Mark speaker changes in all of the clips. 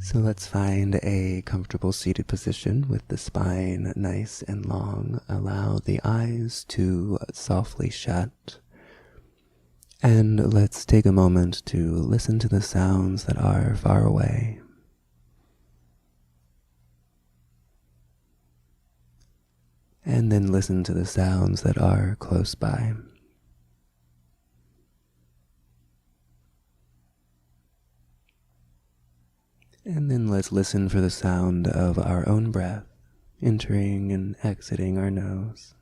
Speaker 1: So let's find a comfortable seated position with the spine nice and long. Allow the eyes to softly shut. And let's take a moment to listen to the sounds that are far away. And then listen to the sounds that are close by. And then let's listen for the sound of our own breath entering and exiting our nose.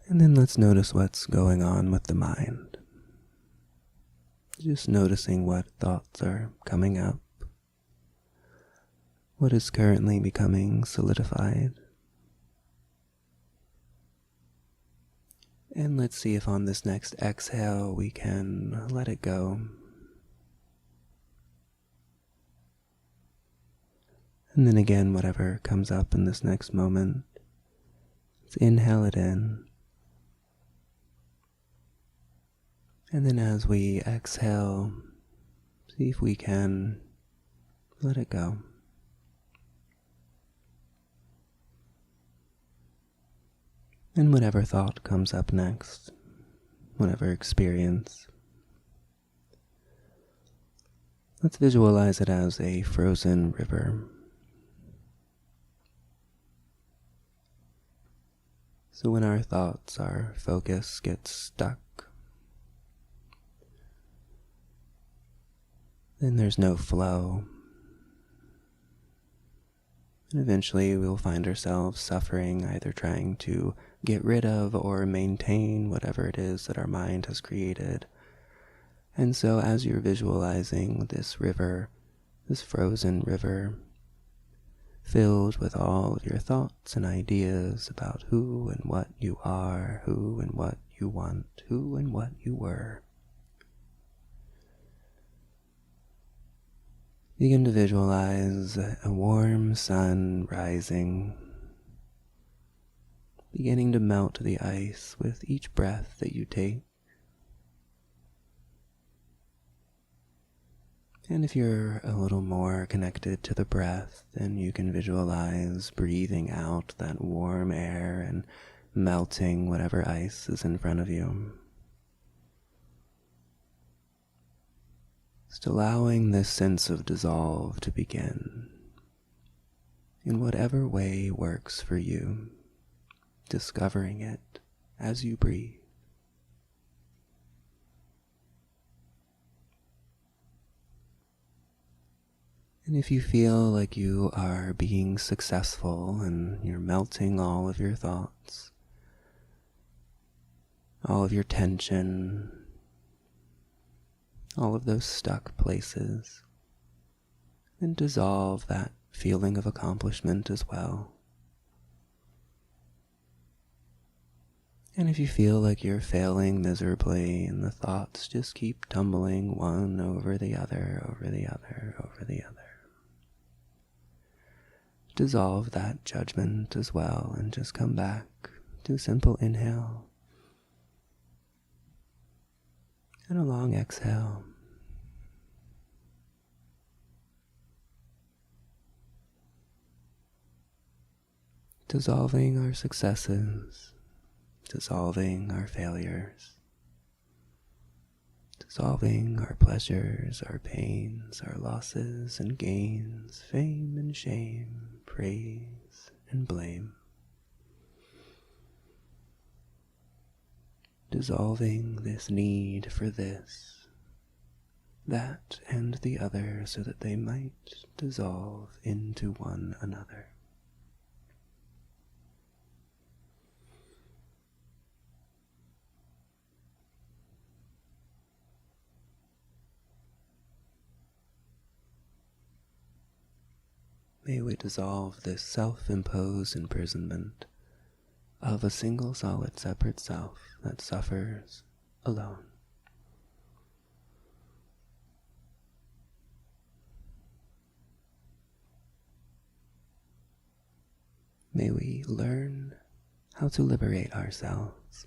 Speaker 1: And then let's notice what's going on with the mind. Just noticing what thoughts are coming up, what is currently becoming solidified. And let's see if on this next exhale we can let it go. And then again, whatever comes up in this next moment, let's inhale it in. And then as we exhale, see if we can let it go. And whatever thought comes up next, whatever experience, let's visualize it as a frozen river. So when our thoughts, our focus gets stuck, then there's no flow. And eventually we'll find ourselves suffering, either trying to get rid of or maintain whatever it is that our mind has created. And so as you're visualizing this river, this frozen river, filled with all of your thoughts and ideas about who and what you are, who and what you want, who and what you were, begin to visualize a warm sun rising, beginning to melt the ice with each breath that you take. And if you're a little more connected to the breath, then you can visualize breathing out that warm air and melting whatever ice is in front of you. Just allowing this sense of dissolve to begin in whatever way works for you, discovering it as you breathe. And if you feel like you are being successful and you're melting all of your thoughts, all of your tension, all of those stuck places, then dissolve that feeling of accomplishment as well. And if you feel like you're failing miserably and the thoughts just keep tumbling one over the other, over the other, over the other, dissolve that judgment as well and just come back to a simple inhale and a long exhale. Dissolving our successes, dissolving our failures, dissolving our pleasures, our pains, our losses and gains, fame and shame, praise and blame. Dissolving this need for this, that, and the other so that they might dissolve into one another. May we dissolve this self-imposed imprisonment of a single solid separate self that suffers alone. May we learn how to liberate ourselves.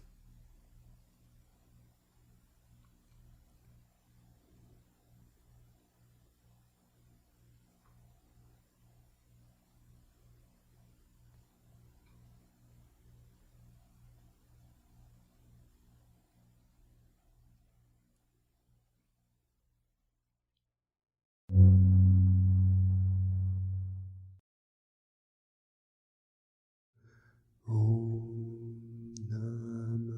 Speaker 1: Om Namah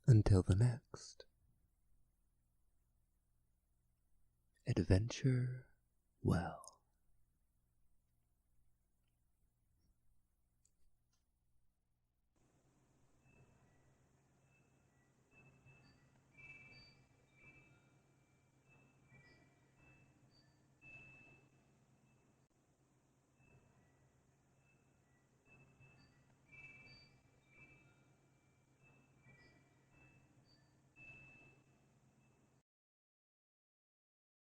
Speaker 1: Until the next adventure well.